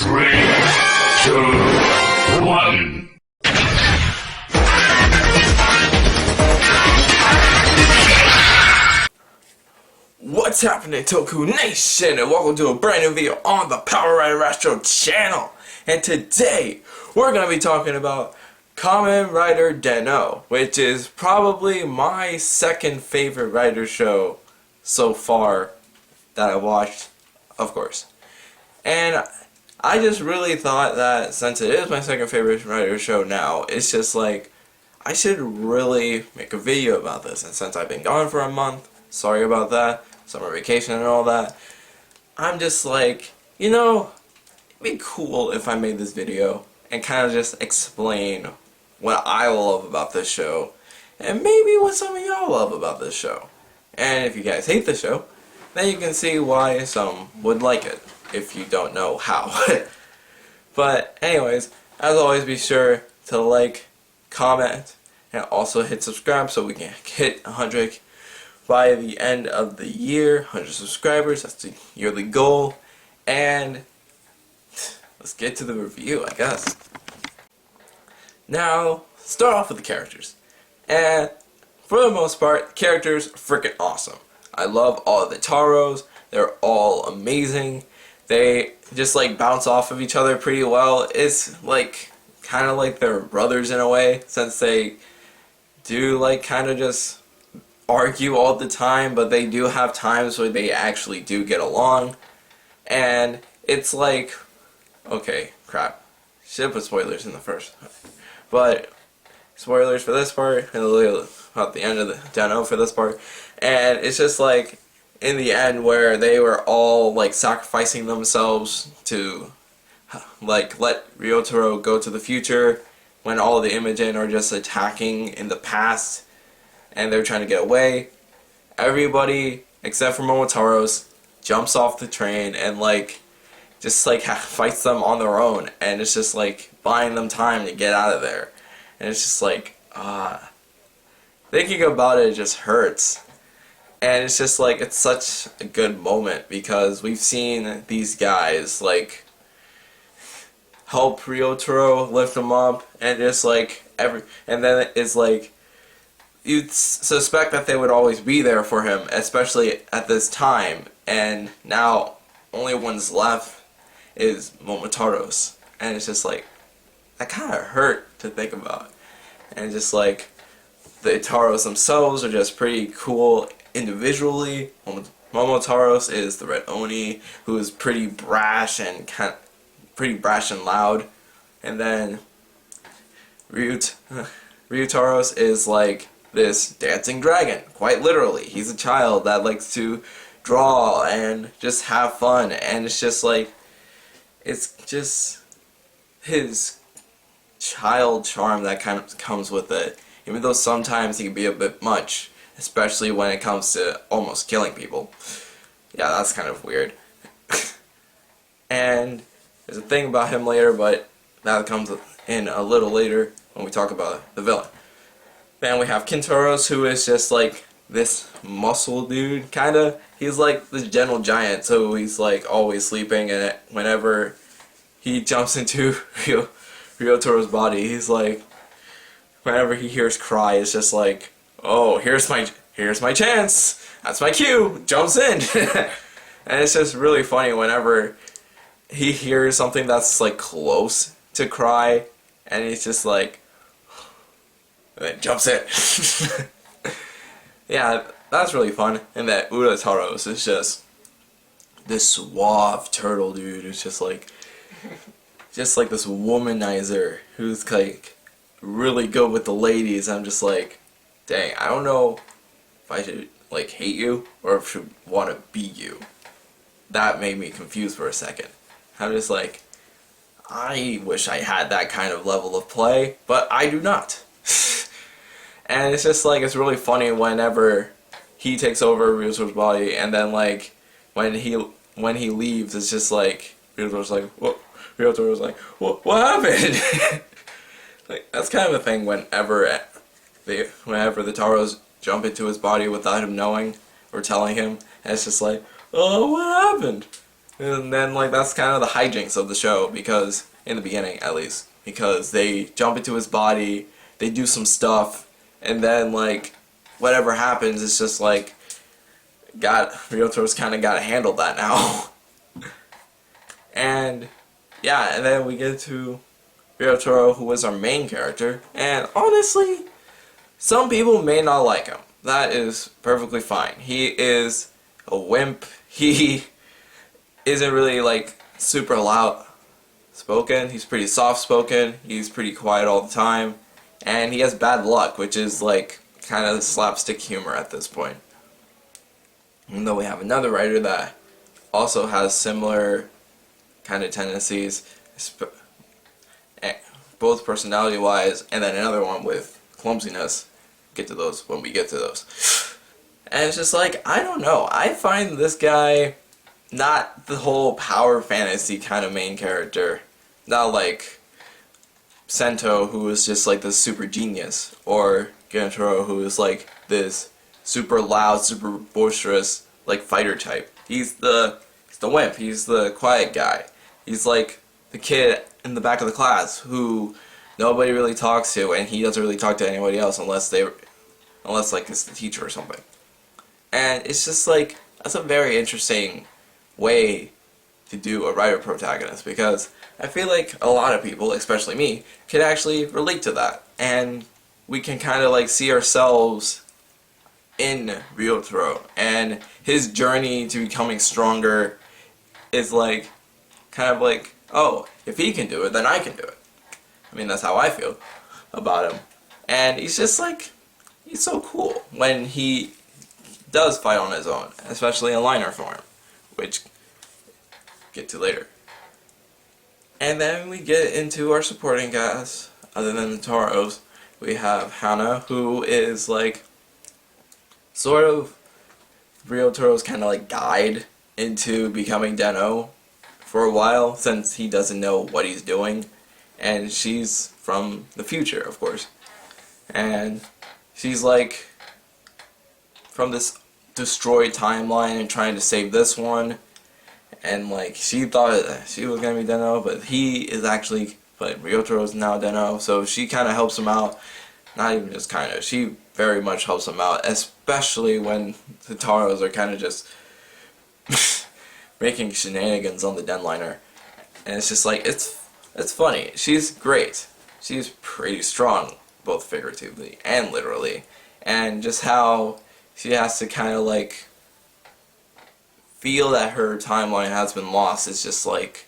3, 2, 1. What's happening, Toku Nation, and welcome to a brand new video on the Power Rider Astro channel. And today, we're going to be talking about Kamen Rider Den-O, which is probably my second favorite Rider show so far that I watched, of course. And I just really thought that since it is my second favorite Rider show now, it's just like, I should really make a video about this. And since I've been gone for a month, sorry about that, summer vacation and all that, I'm just like, you know, it'd be cool if I made this video and kind of just explain what I love about this show and maybe what some of y'all love about this show. And if you guys hate the show, then you can see why some would like it if you don't know how. But anyways, as always, be sure to like, comment, and also hit subscribe so we can hit 100 by the end of the year. 100 subscribers, that's the yearly goal. And let's get to the review, I guess. Now, start off with the characters. And for the most part, characters are freaking awesome. I love all of the Taros. They're all amazing. They just like bounce off of each other pretty well. It's like kind of like they're brothers in a way, since they do like kind of just argue all the time, but they do have times where they actually do get along. And it's like, okay, crap, should put spoilers in the first, but spoilers for this part and a little about the end of the Den-O for this part. And it's just like in the end where they were all like sacrificing themselves to like let Ryotaro go to the future, when all of the Imagin are just attacking in the past and they're trying to get away. Everybody except for Momotaro's jumps off the train and like just like fights them on their own, and it's just like buying them time to get out of there. And it's just like, thinking about it just hurts. And it's just like, it's such a good moment because we've seen these guys like help Ryotaro, lift him up, and just like and then it's like you'd suspect that they would always be there for him, especially at this time. And now only one's left is Momotaro's, and it's just like, that kind of hurt to think about. And just like the Taros themselves are just pretty cool individually. Momotaro's is the Red Oni, who is pretty brash and pretty brash and loud. And then Ryutaro's is like this dancing dragon, quite literally. He's a child that likes to draw and just have fun, and it's just like, it's just his child charm that kind of comes with it, even though sometimes he can be a bit much, especially when it comes to almost killing people. Yeah, that's kind of weird. And there's a thing about him later, but that comes in a little later when we talk about the villain. Then we have Kintaros, who is just like this muscle dude, kinda. He's like this gentle giant, so he's like always sleeping, and whenever he jumps into Ryotaro's body, he's like, whenever he hears cry, it's just like, oh, here's my chance, that's my cue, jumps in. And it's just really funny whenever he hears something that's like close to cry, and he's just like, and then jumps in. Yeah, that's really fun. And that Urataros is just this suave turtle dude who's just like this womanizer who's like really good with the ladies. I'm just like, dang, I don't know if I should like hate you or if I should want to be you. That made me confused for a second. I'm just like, I wish I had that kind of level of play, but I do not. And it's just like, it's really funny whenever he takes over Ryuto's body, and then like when he leaves, it's just like Ryuto's like, what? Ryuto's like, what happened? Like, that's kind of a thing whenever the Taros jump into his body without him knowing or telling him, and it's just like, oh, what happened? And then like that's kind of the hijinks of the show, because in the beginning at least, because they jump into his body, they do some stuff, and then like whatever happens, it's just like Ryotaro's kind of got to handle that now. And yeah, and then we get to Ryotaro, who is our main character, and honestly, some people may not like him. That is perfectly fine. He is a wimp. He isn't really like super loud spoken. He's pretty soft spoken. He's pretty quiet all the time. And he has bad luck, which is like kind of slapstick humor at this point. Even though we have another writer that also has similar kind of tendencies, both personality wise, and then another one with clumsiness. Get to those when we get to those. And it's just like, I don't know. I find this guy not the whole power fantasy kind of main character. Not like Sento, who is just like this super genius, or Gentaro, who is like this super loud, super boisterous, like fighter type. He's the wimp. He's the quiet guy. He's like the kid in the back of the class who nobody really talks to, and he doesn't really talk to anybody else unless like it's the teacher or something. And it's just like, that's a very interesting way to do a writer protagonist, because I feel like a lot of people, especially me, can actually relate to that, and we can kind of like see ourselves in Ryotaro, and his journey to becoming stronger is like kind of like, oh, if he can do it, then I can do it. I mean, that's how I feel about him. And he's just like, he's so cool when he does fight on his own, especially in liner form, which get to later. And then we get into our supporting cast. Other than the Taros, we have Hana, who is like sort of Ryotaro's kind of like guide into becoming Den-O for a while, since he doesn't know what he's doing. And she's from the future, of course. And she's like from this destroyed timeline and trying to save this one. And like she thought that she was gonna be Den-O, but he is actually, but Ryotaro is now Den-O, so she kind of helps him out. Not even just kind of, she very much helps him out, especially when the Taros are kind of just making shenanigans on the Denliner. And it's just like, it's funny. She's great. She's pretty strong, both figuratively and literally. And just how she has to kind of like feel that her timeline has been lost is just like,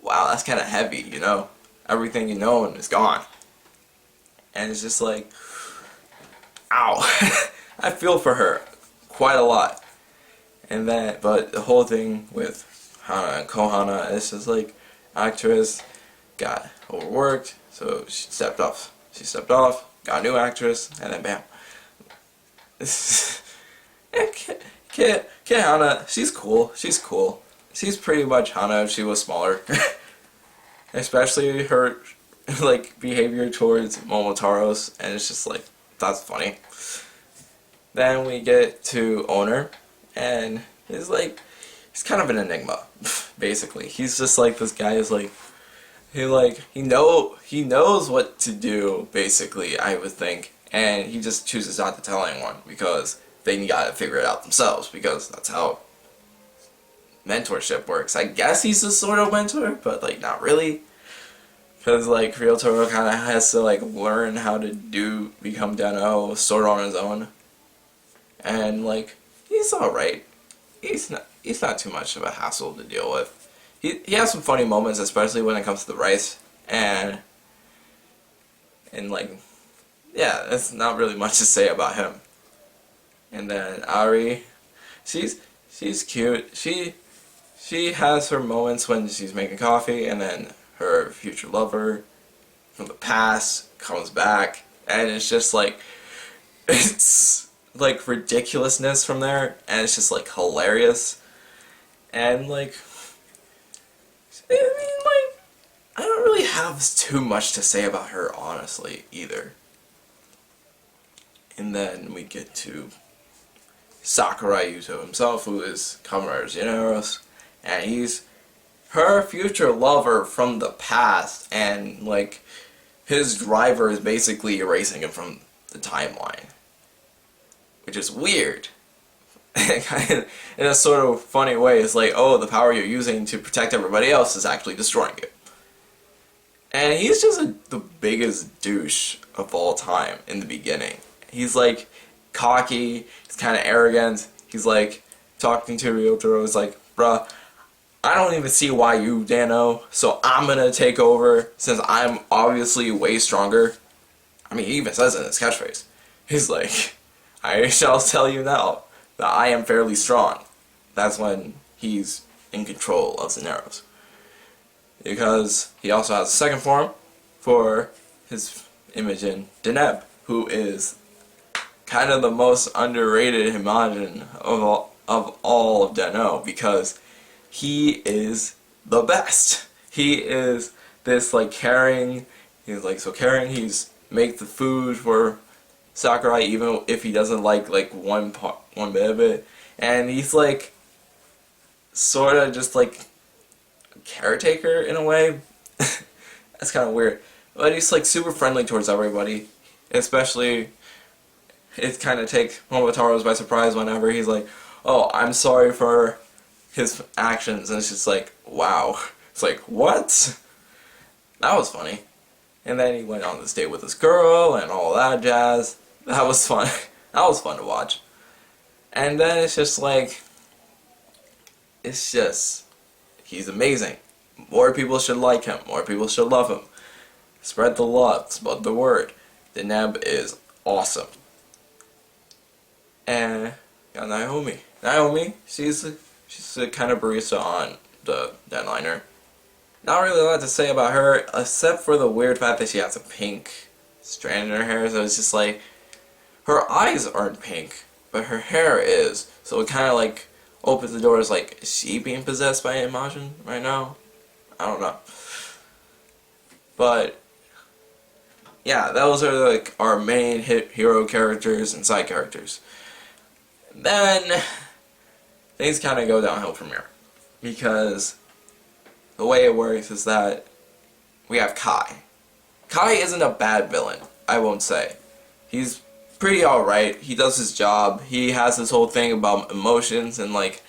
wow, that's kind of heavy, you know? Everything you know is gone. And it's just like, ow. I feel for her quite a lot. And then, but the whole thing with Hana and Kohana is just like, actress got overworked, so she stepped off. She stepped off, got a new actress, and then bam. Kid Hana, she's cool. She's cool. She's pretty much Hana if she was smaller. Especially her like behavior towards Momotaros, and it's just like, that's funny. Then we get to Owner, and he's kind of an enigma, basically. He's just like, this guy is like, he knows what to do, basically, I would think, and he just chooses not to tell anyone because they gotta figure it out themselves, because that's how mentorship works. I guess he's a sort of mentor, but like not really, because like Ryotaro kind of has to like learn how to become Den-O sort of on his own, and like he's all right. He's not too much of a hassle to deal with. He has some funny moments, especially when it comes to the rice, and like, yeah, there's not really much to say about him. And then Ari, she's cute. She has her moments when she's making coffee, and then her future lover from the past comes back, and it's just like, it's like ridiculousness from there, and it's just like hilarious. And like, I mean, like, I don't really have too much to say about her, honestly, either. And then we get to Sakurai Yuto himself, who is Kamaru Generos, and he's her future lover from the past, and like his driver is basically erasing him from the timeline, which is weird. In a sort of funny way, it's like, oh, the power you're using to protect everybody else is actually destroying you. And he's just the biggest douche of all time in the beginning. He's like cocky, he's kind of arrogant. He's like talking to Ryotaro. He's like, bruh, I don't even see why you, Dano, so I'm gonna take over since I'm obviously way stronger. I mean, he even says it in his catchphrase. He's like, I shall tell you now that I am fairly strong. That's when he's in control of Zeneros. Because he also has a second form for his Imogen, Deneb, who is kind of the most underrated Imogen of all of Dano, because he is the best. He is this like caring, he's like so caring, he's make the food for Sakurai even if he doesn't like one bit of it, and he's like sort of just like a caretaker in a way. That's kind of weird, but he's like super friendly towards everybody. Especially, it kind of takes Momotaro's by surprise whenever he's like, "Oh, I'm sorry for his actions," and it's just like, wow. It's like, what? That was funny. And then he went on this date with this girl and all that jazz. That was fun. That was fun to watch. And then it's just like, he's amazing. More people should like him. More people should love him. Spread the love. Spread the word. Deneb is awesome. And got Naomi. Naomi, she's a kind of barista on the Deadliner. Not really a lot to say about her, except for the weird fact that she has a pink strand in her hair, so it's just like, her eyes aren't pink, but her hair is, so it kind of like opens the doors like, is she being possessed by Imogen right now? I don't know. But, yeah, those are like our main hero characters and side characters. Then, things kind of go downhill from here, because the way it works is that we have Kai. Kai isn't a bad villain, I won't say. He's pretty alright. He does his job. He has this whole thing about emotions and like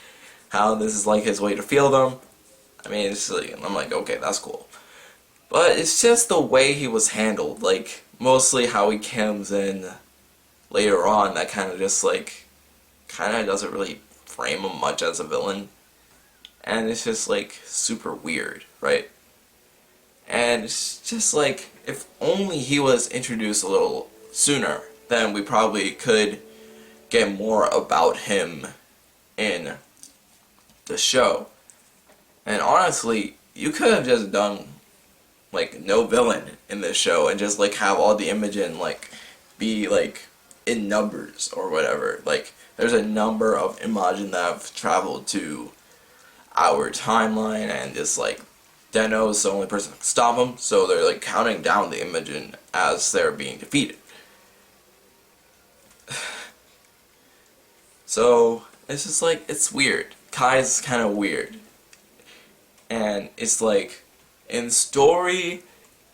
how this is like his way to feel them. I mean, it's like, I'm like, okay, that's cool. But it's just the way he was handled. Like, mostly how he comes in later on that kind of just like, kind of doesn't really frame him much as a villain. And it's just like super weird, right? And it's just like, if only he was introduced a little sooner, then we probably could get more about him in the show. And honestly, you could have just done like no villain in this show and just like have all the Imogen like be like in numbers or whatever. Like, there's a number of Imogen that have traveled to our timeline, and just like Deno is the only person that can stop them, so they're like counting down the Imogen as they're being defeated. So it's just like, it's weird. Kai's kind of weird, and it's like in story,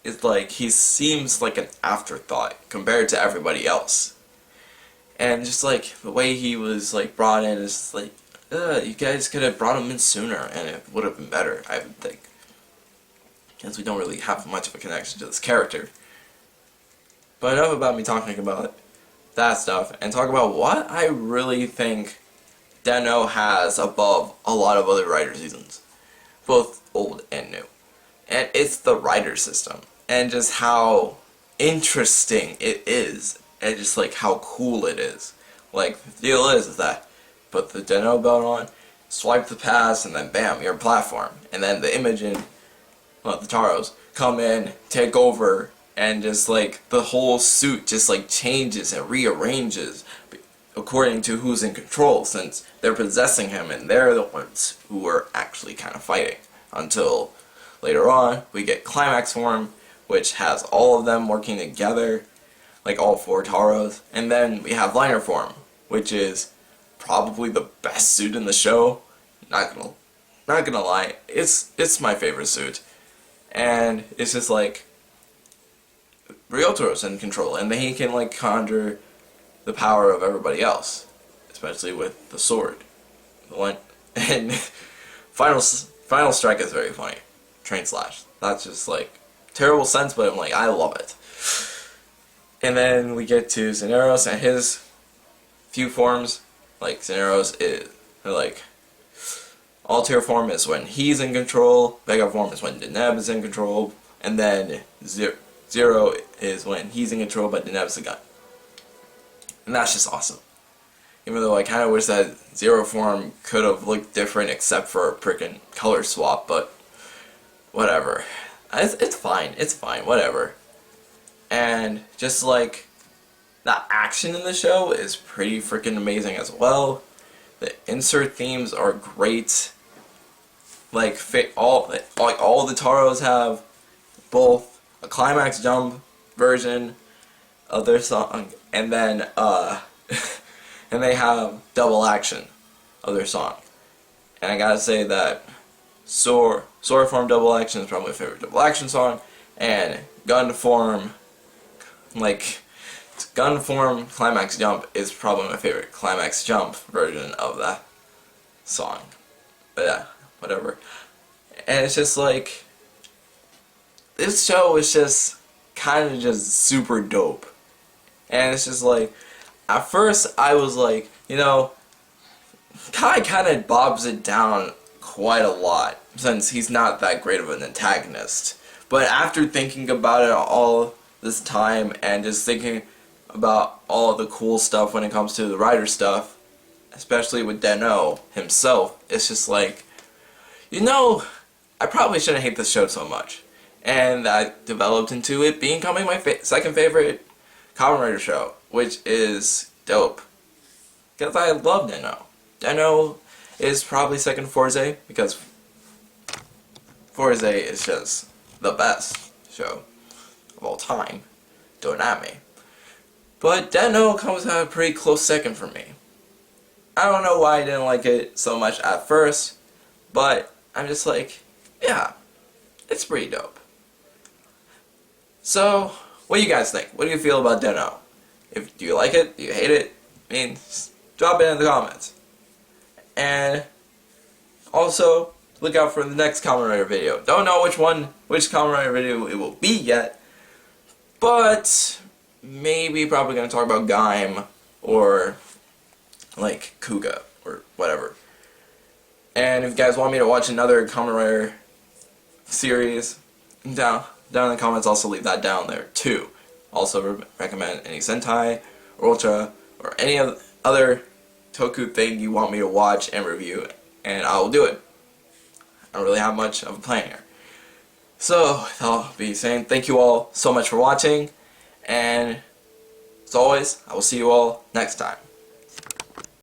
it's like he seems like an afterthought compared to everybody else, and just like the way he was like brought in is like, you guys could have brought him in sooner and it would have been better, I would think. Because we don't really have much of a connection to this character. But enough about me talking about that stuff, and talk about what I really think Deno has above a lot of other writer seasons. Both old and new. And it's the writer system. And just how interesting it is. And just like how cool it is. Like, the deal is that put the Deno belt on, swipe the pass, and then bam, you're a platform. And then the Imogen, well, the Taros, come in, take over, and just like the whole suit just like changes and rearranges according to who's in control, since they're possessing him and they're the ones who are actually kind of fighting. Until later on, we get Climax form, which has all of them working together, like all four Taros. And then we have Liner form, which is probably the best suit in the show. Not gonna not gonna lie, it's my favorite suit. And it's just like Ryotaro's in control, and then he can like conjure the power of everybody else, especially with the sword. The one and final strike is very funny. Train slash. That's just like terrible sense, but I'm like I love it. And then we get to Zeneros and his few forms. Like Zeneros is like Altair form is when he's in control. Vega form is when Deneb is in control, and then Zero is when he's in control, but Deneb's the gun. And that's just awesome. Even though I kind of wish that Zero form could have looked different except for a freaking color swap, but whatever. It's fine. It's fine. Whatever. And just like the action in the show is pretty freaking amazing as well. The insert themes are great. Like all the Taros have both a climax jump version of their song, and then and they have double action of their song. And I gotta say that Sora Form Double Action is probably my favorite double action song, and Gun Form Climax Jump is probably my favorite Climax Jump version of that song. But yeah, whatever. And it's just like, this show is just kind of just super dope. And it's just like, at first I was like, you know, Kai kind of bobs it down quite a lot, since he's not that great of an antagonist. But after thinking about it all this time, and just thinking about all the cool stuff when it comes to the writer stuff, especially with Den-O himself, it's just like, you know, I probably shouldn't hate this show so much. And that developed into it becoming my second favorite Kamen Rider show, which is dope. Because I love Den-O. Den-O is probably second to Fourze, because Fourze is just the best show of all time. Don't at me. But Den-O comes out a pretty close second for me. I don't know why I didn't like it so much at first, but I'm just like, yeah, it's pretty dope. So, what do you guys think? What do you feel about Den-O? Do you like it? Do you hate it? I mean, just drop it in the comments. And also, look out for the next Kamen Rider video. Don't know which Kamen Rider video it will be yet, but maybe probably going to talk about Gaim or like Kuga or whatever. And if you guys want me to watch another Kamen Rider series, down in the comments, also leave that down there too. Also recommend any Sentai or Ultra or any other Toku thing you want me to watch and review, and I will do it. I don't really have much of a plan here. So, I'll be saying thank you all so much for watching, and as always, I will see you all next time.